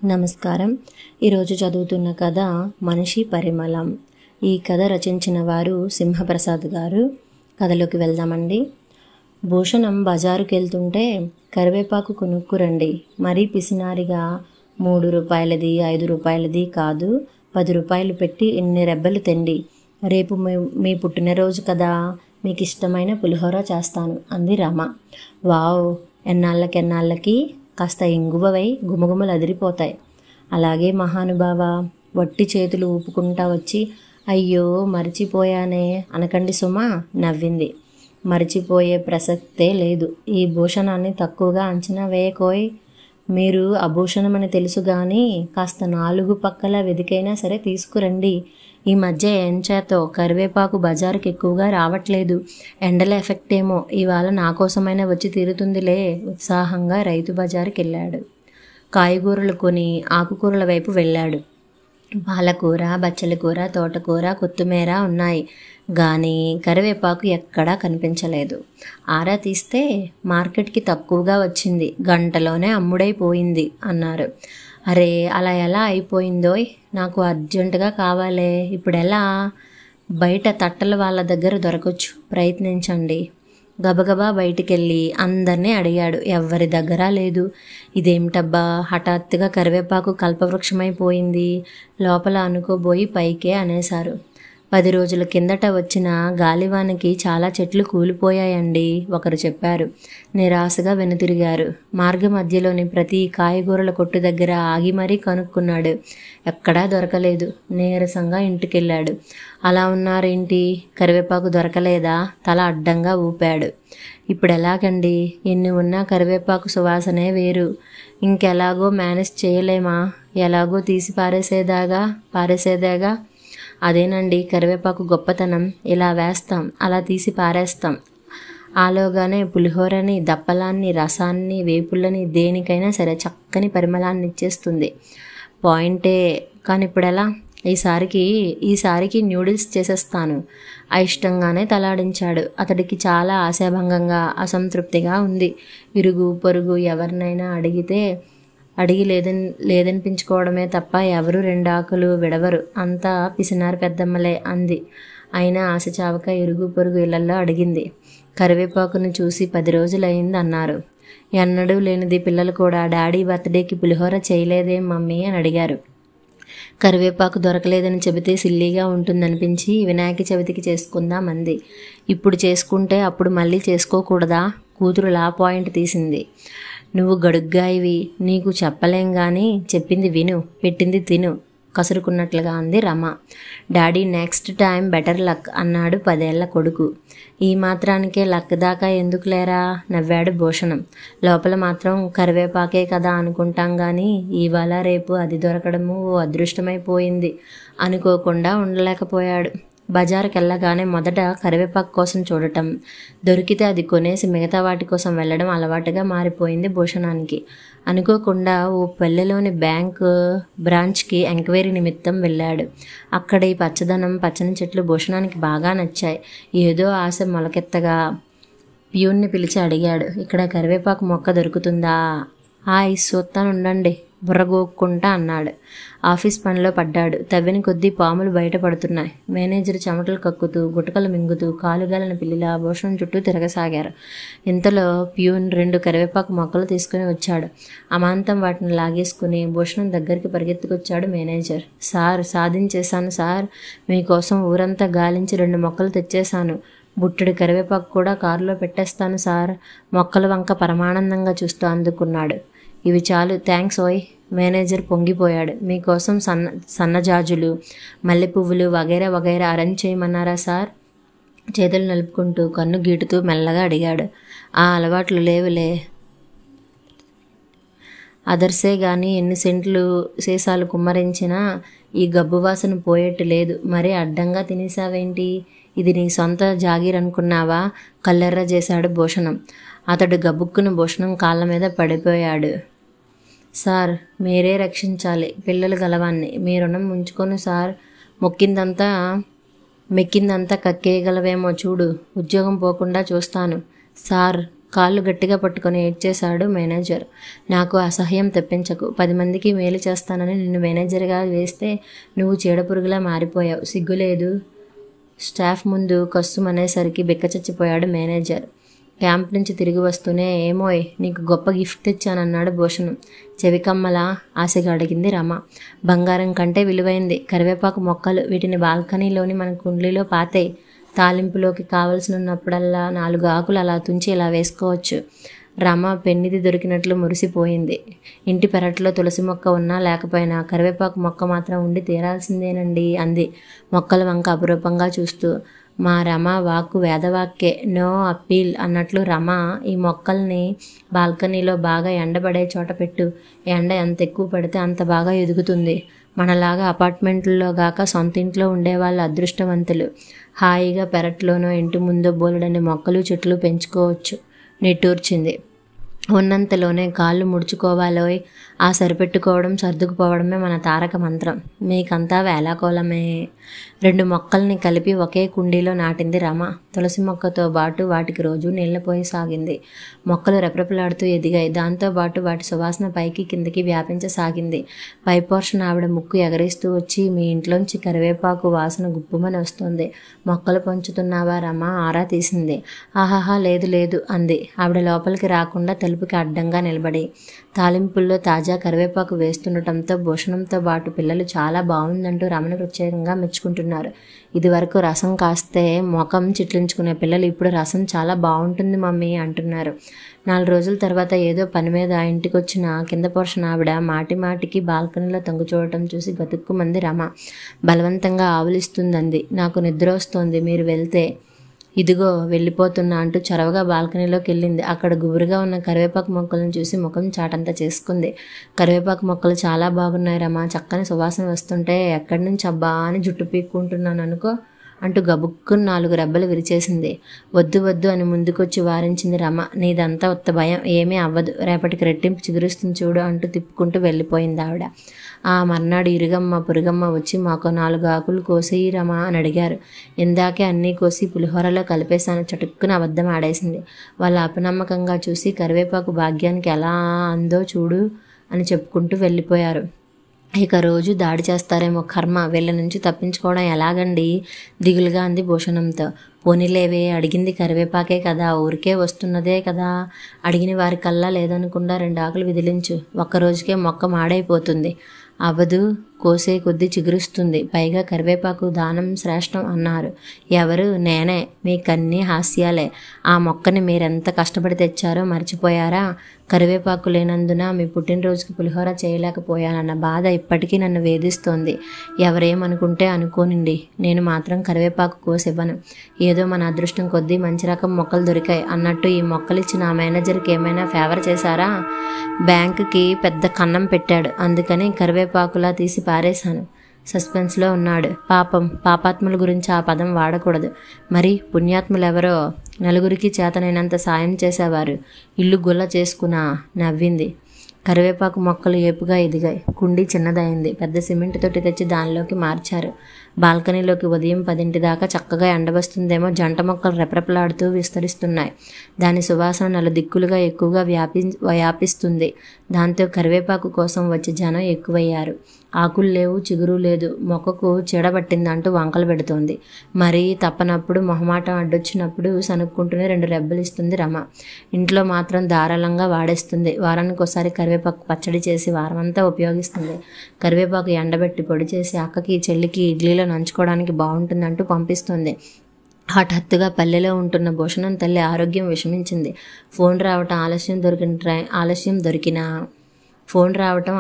నమస్కారం. ఈరోజు చదువుతున్న కథ మనిషి పరిమళం. ఈ కథ రచించిన వారు సింహప్రసాద్ గారు. కథలోకి వెళ్దామండి. భూషణం బజారుకి వెళ్తుంటే కరివేపాకు కొనుక్కురండి, మరీ పిసినారిగా 3 రూపాయలది 5 రూపాయలది కాదు, 10 రూపాయలు పెట్టి ఇన్ని రెబ్బలు తెండి. రేపు మీ పుట్టినరోజు కదా, మీకు ఇష్టమైన పులిహోర చేస్తాను అంది రమ. వావ్, ఎన్నాళ్ళకి కాస్త ఇంగువవై గుమగుమలు అదిరిపోతాయి. అలాగే మహానుభావ, వట్టి చేతులు ఊపుకుంటా వచ్చి అయ్యో మరిచిపోయానే అనకండి సుమా నవ్వింది. మరిచిపోయే ప్రసక్తే లేదు. ఈ భూషణాన్ని తక్కువగా అంచనా వేయకోయ్. మీరు అభూషణమని తెలుసు కానీ కాస్త 4 పక్కల వెదికైనా సరే తీసుకురండి. ఈ మధ్య ఎంచేతో కరివేపాకు బజారుకి ఎక్కువగా రావట్లేదు. ఎండల ఎఫెక్ట్ ఏమో, ఇవాళ నా కోసమైనా వచ్చి తీరుతుందిలే. ఉత్సాహంగా రైతు బజారుకి వెళ్ళాడు. కాయగూరలు కొని ఆకుకూరల వైపు వెళ్ళాడు. పాలకూర, బచ్చల కూర, తోటకూర, కొత్తిమీర ఉన్నాయి కానీ కరివేపాకు ఎక్కడా కనిపించలేదు. ఆరా తీస్తే మార్కెట్కి తక్కువగా వచ్చింది, గంటలోనే అమ్ముడైపోయింది అన్నారు. అరే, అలా ఎలా అయిపోయిందోయ్, నాకు అర్జెంటుగా కావాలే, ఇప్పుడు ఎలా? బయట తట్టల వాళ్ళ దగ్గర దొరకొచ్చు, ప్రయత్నించండి. గబగబా బయటికెళ్ళి అందరినీ అడిగాడు. ఎవ్వరి దగ్గర లేదు. ఇదేమిటబ్బా, హఠాత్తుగా కరివేపాకు కల్పవృక్షమైపోయింది. లోపల అనుకోబోయి పైకే అనేశారు. 10 రోజుల కిందట వచ్చిన గాలివానకి చాలా చెట్లు కూలిపోయాయండి ఒకరు చెప్పారు. నిరాశగా వెనుతిరిగారు. మార్గ మధ్యలోని ప్రతి కాయగూరల కొట్టు దగ్గర ఆగి మరీ కనుక్కున్నాడు. ఎక్కడా దొరకలేదు. నీరసంగా ఇంటికెళ్ళాడు. అలా ఉన్నారేంటి, కరివేపాకు దొరకలేదా? తల అడ్డంగా ఊపాడు. ఇప్పుడు ఎలాగండి, ఎన్ని ఉన్నా కరివేపాకు సువాసనే వేరు. ఇంకెలాగో మేనేజ్ చేయలేమా? ఎలాగో తీసి పారేసేదేగా. అదేనండి కరివేపాకు గొప్పతనం. ఇలా వేస్తాం, అలా తీసి పారేస్తాం. ఆలోగానే పులిహోరని, దప్పలాన్ని, రసాన్ని, వేపుళ్ళని, దేనికైనా సరే చక్కని పరిమళాన్ని ఇచ్చేస్తుంది. పాయింటే, కానీ ఇప్పుడెలా? ఈసారికి న్యూడిల్స్ చేసేస్తాను. అయిష్టంగానే తలాడించాడు. అతడికి చాలా ఆశాభంగంగా, అసంతృప్తిగా ఉంది. ఇరుగు పొరుగు ఎవరినైనా అడిగి లేదనిపించుకోవడమే తప్ప ఎవరు 2 ఆకులు విడవరు. అంతా పిసినారి పెద్దమ్మలే అంది. అయినా ఆశ చావక ఇరుగు పొరుగు ఇళ్లల్లో అడిగింది. కరివేపాకును చూసి 10 రోజులైంది అన్నారు. ఎన్నడూ లేనిది పిల్లలు కూడా డాడీ బర్త్డేకి పులిహోర చేయలేదేం మమ్మీ అని అడిగారు. కరివేపాకు దొరకలేదని చెబితే సిల్లీగా ఉంటుందనిపించి వినాయక చవితికి చేసుకుందామంది. ఇప్పుడు చేసుకుంటే అప్పుడు మళ్ళీ చేసుకోకూడదా? కూతురు లా పాయింట్ తీసింది. నువ్వు గడుగ్గాయివి, నీకు చెప్పలేం గాని చెప్పింది విను, పెట్టింది తిను కసురుకున్నట్లుగా అంది Rama. Daddy next time better luck అన్నాడు 10 ఏళ్ల కొడుకు. ఈ మాత్రానికే లక్ దాకా ఎందుకు లేరా నవ్వాడు భూషణం. లోపల మాత్రం కరివేపాకే కదా అనుకుంటాం కానీ ఇవాళ రేపు అది దొరకడము ఓ అదృష్టమైపోయింది. అనుకోకుండా ఉండలేకపోయాడు. బజారుకి వెళ్ళగానే మొదట కరివేపాకు కోసం చూడటం, దొరికితే అది కొనేసి మిగతా వాటి కోసం వెళ్ళడం అలవాటుగా మారిపోయింది భూషణానికి. అనుకోకుండా ఓ పల్లెలోని బ్రాంచ్కి ఎంక్వైరీ నిమిత్తం వెళ్ళాడు. అక్కడ ఈ పచ్చని చెట్లు భూషణానికి బాగా నచ్చాయి. ఏదో ఆశ మొలకెత్తగా ప్యూన్ని పిలిచి అడిగాడు, ఇక్కడ కరివేపాకు మొక్క దొరుకుతుందా? సూత్తానుండండి బుర్రగోక్కుంటా అన్నాడు. ఆఫీస్ పనిలో పడ్డాడు. తవ్విన కొద్దీ పాములు బయటపడుతున్నాయి. మేనేజర్ చెమటలు కక్కుతూ, గుటకలు మింగుతూ, కాలుగాలిన పిల్లిలా భూషణం చుట్టూ తిరగసాగారు. ఇంతలో ప్యూన్ 2 కరివేపాకు మొక్కలు తీసుకుని వచ్చాడు. అమాంతం వాటిని లాగేసుకుని భూషణం దగ్గరికి పరిగెత్తుకొచ్చాడు మేనేజర్. సార్, సాధించేశాను సార్, మీకోసం ఊరంతా గాలించి 2 మొక్కలు తెచ్చేశాను. బుట్టడి కరివేపాకు కూడా కారులో పెట్టేస్తాను సార్. మొక్కల వంక పరమానందంగా చూస్తూ అందుకున్నాడు. ఇవి చాలు, థ్యాంక్స్ ఓయ్. మేనేజర్ పొంగిపోయాడు. మీకోసం సన్నజాజులు, మల్లె పువ్వులు వగైరా అరేంజ్ చేయమన్నారా సార్? చేతులు నలుపుకుంటూ కన్ను గీటుతూ మెల్లగా అడిగాడు. ఆ అలవాట్లు లేవులే. అదర్సే గాని ఎన్ని సెంట్లు సీసాలు కుమ్మరించినా ఈ గబ్బు వాసన పోయేట్టు లేదు. మరీ అడ్డంగా తినేసావేంటి? ఇది నీ సొంత జాగీర్ అనుకున్నావా? కల్లెర్ర చేశాడు భూషణం. అతడు గబుక్కును భూషణం కాళ్ళ మీద పడిపోయాడు. సార్, మీరే రక్షించాలి. పిల్లలు గలవాన్ని, మీ రుణం ఉంచుకోను సార్. మెక్కిందంతా కక్కేయగలవేమో చూడు. ఉద్యోగం పోకుండా చూస్తాను సార్. కాళ్ళు గట్టిగా పట్టుకొని ఏడ్చేశాడు మేనేజర్. నాకు అసహ్యం తెప్పించకు. 10 మందికి మేలు చేస్తానని నిన్ను మేనేజర్గా వేస్తే నువ్వు చీడపురుగులా మారిపోయావు. సిగ్గులేదు. స్టాఫ్ ముందు కస్సుమనేసరికి బిక్కచచ్చిపోయాడు మేనేజర్. క్యాంప్ నుంచి తిరిగి వస్తూనే, ఏమోయ్ నీకు గొప్ప గిఫ్ట్ తెచ్చానన్నాడు భూషణం. చెవికమ్మలా ఆశగా అడిగింది రమ. బంగారం కంటే విలువైంది. కరివేపాకు మొక్కలు. వీటిని బాల్కనీలోని మన కుండీలో పాతేయ్. తాలింపులోకి కావలసినప్పుడల్లా 4 ఆకులు అలా తుంచి ఇలా వేసుకోవచ్చు. రమ పెన్నిది దొరికినట్లు మురిసిపోయింది. ఇంటి పెరట్లో తులసి మొక్క ఉన్నా లేకపోయినా కరివేపాకు మొక్క మాత్రం ఉండి తీరాల్సిందేనండి అంది మొక్కల వంక అపురూపంగా చూస్తూ. మా రమ వాక్కు వేదవాక్కే. నో అప్పీల్ అన్నట్లు రమ ఈ మొక్కల్ని బాల్కనీలో బాగా ఎండబడే చోట పెట్టు. ఎండ ఎంత ఎక్కువ పడితే అంత బాగా ఎదుగుతుంది. మనలాగా అపార్ట్మెంట్లో గాక సొంతింట్లో ఉండేవాళ్ళు అదృష్టవంతులు. హాయిగా పెరట్లోనో ఇంటి ముందో బోలెడన్ని మొక్కలు చెట్లు పెంచుకోవచ్చు నిట్టూర్చింది. ఉన్నంతలోనే కాళ్ళు ముడుచుకోవాలోయ్. ఆ సరిపెట్టుకోవడం సర్దుకుపోవడమే మన తారక మంత్రం. మీకంతా వేలాకోలమే. 2 మొక్కల్ని కలిపి ఒకే కుండీలో నాటింది రమ. తులసి మొక్కతో పాటు వాటికి రోజు నీళ్లు పోయి సాగింది. మొక్కలు రెపరెపలాడుతూ ఎదిగాయి. దాంతోపాటు వాటి సువాసన పైకి కిందకి వ్యాపించసాగింది. పై పోర్షన్ ఆవిడ ముక్కు ఎగరేస్తూ వచ్చి, మీ ఇంట్లోంచి కరివేపాకు వాసన గుప్పుమని వస్తుంది. మొక్కలు పంచుతున్నావా రమ? ఆరా తీసింది. ఆహాహా లేదు లేదు అంది ఆవిడ లోపలికి రాకుండా తలుపుకి అడ్డంగా నిలబడి. తాలింపుల్లో తాజా కరివేపాకు వేస్తుండటంతో భూషణంతో పాటు పిల్లలు చాలా బాగుందంటూ రమను ప్రత్యేకంగా మెచ్చుకుంటున్నారు. ఇదివరకు రసం కాస్తే ముఖం చిట్లించుకునే పిల్లలు ఇప్పుడు రసం చాలా బాగుంటుంది మమ్మీ అంటున్నారు. 4 రోజుల తర్వాత ఏదో పని మీద ఇంటికొచ్చిన కింద పోర్షన్ ఆవిడ మాటి మాటికి బాల్కనీలో తొంగి చూడటం చూసి గతుక్కుమంది రమ. బలవంతంగా ఆవులిస్తుందంది. నాకు నిద్ర వస్తోంది, మీరు వెళ్తే. ఇదిగో వెళ్ళిపోతున్నా అంటూ చొరవగా బాల్కనీలోకి వెళ్ళింది. అక్కడ గుబురుగా ఉన్న కరివేపాకు మొక్కలను చూసి ముఖం చాటంతా చేసుకుంది. కరివేపాకు మొక్కలు చాలా బాగున్నాయి రమ. చక్కని సువాసన వస్తుంటే ఎక్కడి నుంచి అబ్బా అని జుట్టు పీక్కుంటున్నాను అనుకో అంటూ గబుక్కుని 4 రెబ్బలు విరిచేసింది. వద్దు వద్దు అని ముందుకొచ్చి వారించింది రమ. నీదంతా ఉత్త భయం, ఏమీ అవ్వదు. రేపటికి రెట్టింపు చిగురుస్తుంది చూడు అంటూ తిప్పుకుంటూ వెళ్ళిపోయింది ఆవిడ. ఆ మర్నాడు ఇరుగమ్మ పురుగమ్మ వచ్చి మాకు 4 ఆకులు కోసేయి రమ అని అడిగారు. ఇందాకే అన్నీ కోసి పులిహోరలో కలిపేశాను చటుక్కున అబద్ధం ఆడేసింది. వాళ్ళ అపనమ్మకంగా చూసి కరివేపాకు భాగ్యానికి ఎలా అందో చూడు అని చెప్పుకుంటూ వెళ్ళిపోయారు. ఇక రోజు దాడి చేస్తారేమో కర్మ. వీళ్ళ నుంచి తప్పించుకోవడం ఎలాగండి దిగులుగా అంది భూషణంతో. పోనీలేవే, అడిగింది కరివేపాకే కదా, ఊరికే వస్తున్నదే కదా. అడిగిన వారికల్లా లేదనకుండా 2 ఆకులు విదిలించు. ఒక్కరోజుకే మొక్క మాడైపోతుంది. అవదు, కోసే కొద్దీ చిగురుస్తుంది. పైగా కరివేపాకు దానం శ్రేష్టం అన్నారు. ఎవరు? నేనే. మీకన్నీ హాస్యాలే. ఆ మొక్కని మీరెంత కష్టపడి తెచ్చారో మర్చిపోయారా? కరివేపాకు లేనందున మీ పుట్టినరోజుకి పులిహోర చేయలేకపోయానన్న బాధ ఇప్పటికీ నన్ను వేధిస్తోంది. ఎవరేమనుకుంటే అనుకోనండి, నేను మాత్రం కరివేపాకు కోసివ్వను. ఏదో మన అదృష్టం కొద్దీ మంచి రకం మొక్కలు దొరికాయి అన్నట్టు ఈ మొక్కలిచ్చిన ఆ మేనేజర్కి ఏమైనా ఫేవర్ చేశారా? బ్యాంకుకి పెద్ద కన్నం పెట్టాడు, అందుకని కరివేపాకులా తీసి పారేశాను. సస్పెన్స్లో ఉన్నాడు. పాపం, పాపాత్ముల గురించి ఆ పదం వాడకూడదు. మరి పుణ్యాత్ములెవరో నలుగురికి చేతనైనంత సాయం చేసేవారు. ఇల్లు గుల్ల చేసుకున్నా నవ్వింది. కరివేపాకు మొక్కలు ఏపుగా ఎదిగాయి. కుండీ చిన్నదైంది. పెద్ద సిమెంట్ తొట్టి తెచ్చి దానిలోకి మార్చారు. బాల్కనీలోకి ఉదయం 10 దాకా చక్కగా ఎండవస్తుందేమో జంట మొక్కలు రెపరెపలాడుతూ విస్తరిస్తున్నాయి. దాని సువాసన నలుదిక్కులుగా ఎక్కువగా వ్యాపిస్తుంది. దాంతో కరివేపాకు కోసం వచ్చే జనం ఎక్కువయ్యారు. ఆకులు లేవు, చిగురు లేదు. మొక్కకు చీడబట్టిందంటూ వంకలు పెడుతోంది. మరీ తప్పనప్పుడు మొహమాటం అడ్డొచ్చినప్పుడు సనుక్కుంటూనే 2 రెబ్బలు ఇస్తుంది రమ. ఇంట్లో మాత్రం ధారాళంగా వాడేస్తుంది. వారానికి ఒకసారి కరివేపాకు పచ్చడి చేసి వారమంతా ఉపయోగిస్తుంది. కరివేపాకు ఎండబెట్టి పొడి చేసి అక్కకి చెల్లికి ఇడ్లీలో నంచుకోవడానికి బాగుంటుందంటూ పంపిస్తుంది. హఠాత్తుగా పల్లెలో ఉంటున్న భూషణం తల్లి ఆరోగ్యం విషమించింది. ఫోన్ రావటం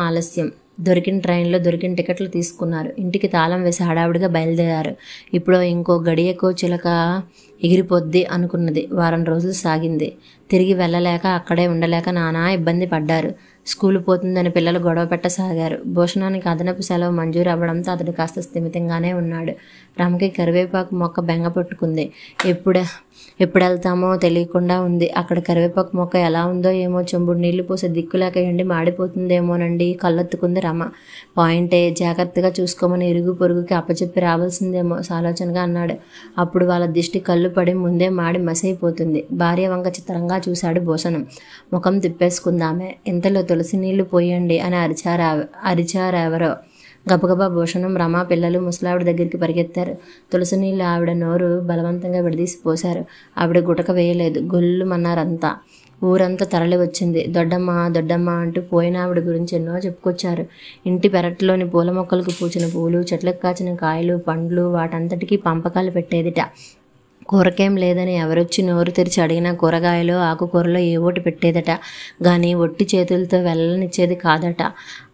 ఆలస్యం. దొరికిన ట్రైన్లో దొరికిన టికెట్లు తీసుకున్నారు. ఇంటికి తాళం వేసి హడావుడిగా బయలుదేరారు. ఇప్పుడు ఇంకో గడియకో చిలక ఎగిరిపోద్ది అనుకున్నది. వారం రోజులు సాగింది. తిరిగి వెళ్ళలేక అక్కడే ఉండలేక నానా ఇబ్బంది పడ్డారు. స్కూలు పోతుందని పిల్లలు గొడవ పెట్టసాగారు. భూషణానికి అదనపు సెలవు మంజూరు అవ్వడంతో అతడు కాస్త స్థిమితంగానే ఉన్నాడు. రమకి కరివేపాకు మొక్క బెంగ పెట్టుకుంది. ఎప్పుడు వెళ్తామో తెలియకుండా ఉంది. అక్కడ కరివేపాకు మొక్క ఎలా ఉందో ఏమో, చెంబుడు నీళ్లు పోసే దిక్కులేక ఎండి మాడిపోతుందేమోనండి కళ్ళొత్తుకుంది రమ. పాయింటే, జాగ్రత్తగా చూసుకోమని ఇరుగు పొరుగుకి అప్పచెప్పి రావాల్సిందేమో సాలోచనగా అన్నాడు. అప్పుడు వాళ్ళ దిష్టి కళ్ళు పడి ముందే మాడి మసైపోతుంది. భార్య వంక చిత్రంగా చూశాడు భూషణం. ముఖం తిప్పేసుకుందామే. ఇంతలో తులసి నీళ్లు పోయండి అని అరిచారెవరో. గబగబా భూషణం, రమ, పిల్లలు ముసలావిడ దగ్గరికి పరిగెత్తారు. తులసి నీళ్ళు ఆవిడ నోరు బలవంతంగా విడదీసి పోశారు. ఆవిడ గుటక వేయలేదు. గొల్లుమన్నారంతా. ఊరంతా తరలి వచ్చింది. దొడ్డమ్మ దొడ్డమ్మ అంటూ పోయిన ఆవిడ గురించి ఎన్నో చెప్పుకొచ్చారు. ఇంటి పెరట్లోని పూల మొక్కలకు పూచిన పూలు, చెట్లకు కాచిన కాయలు, పండ్లు వాటంతటికీ పంపకాలు పెట్టేదిట. కూరకేం లేదని ఎవరొచ్చి నోరు తెరిచి అడిగినా కూరగాయలు ఆకుకూరలో ఏవోటి పెట్టేదట. కానీ ఒట్టి చేతులతో వెళ్ళనిచ్చేది కాదట.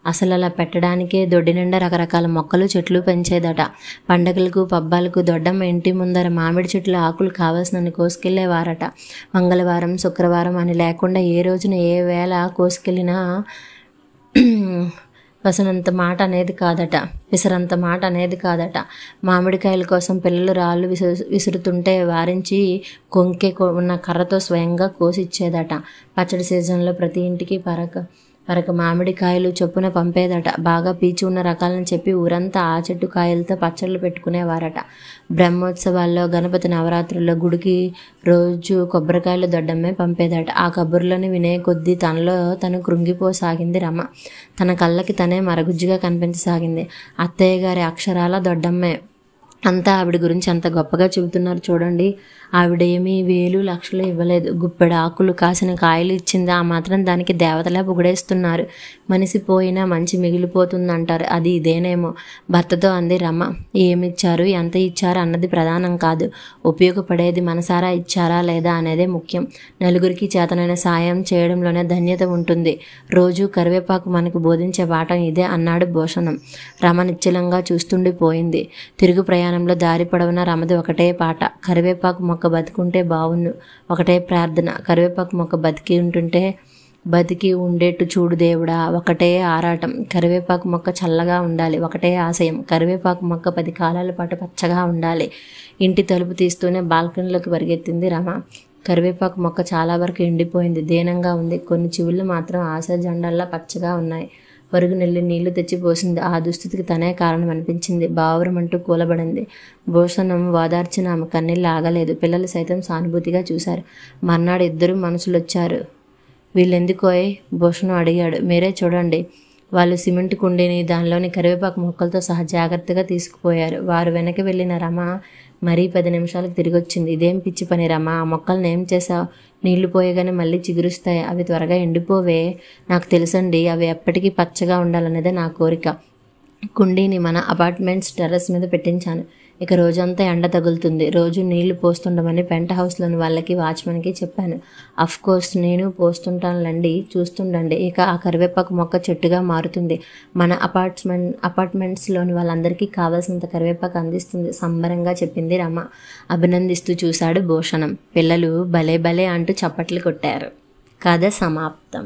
అసలు అలా పెట్టడానికే దొడ్డి నిండా రకరకాల మొక్కలు చెట్లు పెంచేదట. పండగలకు పబ్బాలకు దొడ్డమ్మ ఇంటి ముందర మామిడి చెట్లు ఆకులు కావాల్సినన్ని కోసుకెళ్లేవారట. మంగళవారం శుక్రవారం అని లేకుండా ఏ రోజున ఏ వేళ కోసుకెళ్ళినా విసరంత మాట అనేది కాదట. మామిడికాయల కోసం పిల్లలు రాళ్ళు విసురుతుంటే వారించి కొంకె ఉన్న కర్రతో స్వయంగా కోసిచ్చేదట. పచ్చడి సీజన్లో ప్రతి ఇంటికి పరక మామిడికాయలు చొప్పున పంపేదట. బాగా పీచు ఉన్న రకాలని చెప్పి ఊరంతా ఆ చెట్టు కాయలతో పచ్చళ్ళు పెట్టుకునేవారట. బ్రహ్మోత్సవాల్లో, గణపతి నవరాత్రుల్లో గుడికి రోజు కొబ్బరికాయలు దొడ్డమ్మే పంపేదట. ఆ కబుర్లని వినే కొద్దీ తనలో తను కృంగిపోసాగింది రమ. తన కళ్ళకి తనే మరగుజ్జుగా కనిపించసాగింది. అత్తయ్య గారి అక్షరాల దొడ్డమ్మే. అంతా ఆవిడ గురించి అంత గొప్పగా చెబుతున్నారు చూడండి. ఆవిడేమీ వేలు లక్షలు ఇవ్వలేదు. గుప్పెడు ఆకులు కాసిన కాయలు ఇచ్చింది. ఆ మాత్రం దానికి దేవతలా పొగిడేస్తున్నారు. మనిషి పోయినా మంచి మిగిలిపోతుందంటారు. అది ఇదేనేమో. భర్తతో అంది రమ. ఏమిచ్చారు, ఎంత ఇచ్చారు అన్నది ప్రధానం కాదు. ఉపయోగపడేది మనసారా ఇచ్చారా లేదా అనేదే ముఖ్యం. నలుగురికి చేతనైన సాయం చేయడంలోనే ధన్యత ఉంటుంది. రోజు కరివేపాకు మనకు బోధించే పాఠం ఇదే అన్నాడు భూషణం. రమ నిశ్చలంగా చూస్తుండిపోయింది. తిరుగు ప్రయాణంలో దారి పొడవునా రమది ఒకటే పాట. కరివేపాకు మొక్క బతికుంటే బావును. ఒకటే ప్రార్థన. కరివేపాకు మొక్క బతికి ఉండేట్టు చూడు దేవుడా. ఒకటే ఆరాటం. కరివేపాకు మొక్క చల్లగా ఉండాలి. ఒకటే ఆశయం. కరివేపాకు మొక్క 10 కాలాల పాటు పచ్చగా ఉండాలి. ఇంటి తలుపు తీస్తూనే బాల్కనీలోకి పరిగెత్తింది రమ. కరివేపాకు మొక్క చాలా వరకు ఎండిపోయింది. దీనంగా ఉంది. కొన్ని చివుళ్ళు మాత్రం ఆశా జెండాల్లా పచ్చగా ఉన్నాయి. పరుగు నీళ్లు తెచ్చిపోసింది. ఆ దుస్థితికి తనే కారణం అనిపించింది. బావురమంటూ కూలబడింది. భూషణం ఓదార్చిన ఆమె కన్నీళ్ళు ఆగలేదు. పిల్లలు సైతం సానుభూతిగా చూశారు. మర్నాడు 2 మనుషులొచ్చారు. వీళ్ళెందుకోయ్? భూషణం అడిగాడు. మీరే చూడండి. వాళ్ళు సిమెంట్ కుండీని దానిలోని కరివేపాకు మొక్కలతో సహా జాగ్రత్తగా తీసుకుపోయారు. వారు వెనక్కి వెళ్ళిన రమ మరీ 10 నిమిషాలకు తిరిగొచ్చింది. ఇదేం పిచ్చి పని రమ, ఆ మొక్కలను ఏం చేసావు? నీళ్లు పోయగానే మళ్ళీ చిగురుస్తాయి. అవి త్వరగా ఎండిపోవే. నాకు తెలుసండి, అవి ఎప్పటికీ పచ్చగా ఉండాలనేదే నా కోరిక. కుండీని మన అపార్ట్మెంట్స్ టెర్రస్ మీద పెట్టించాను. ఇక రోజంతా ఎండ తగులుతుంది. రోజు నీళ్లు పోస్తుండమని పెంట్ హౌస్లోని వాళ్ళకి, వాచ్మెన్కి చెప్పాను. కోర్స్ నేను పోస్తుంటానులండి, చూస్తుండండి. ఇక ఆ కరివేపాకు మొక్క చెట్టుగా మారుతుంది. మన అపార్ట్మెంట్స్లోని వాళ్ళందరికీ కావాల్సినంత కరివేపాకు అందిస్తుంది సంబరంగా చెప్పింది రమ. అభినందిస్తూ చూశాడు భూషణం. పిల్లలు భలే భలే అంటూ చప్పట్లు కొట్టారు. కథ సమాప్తం.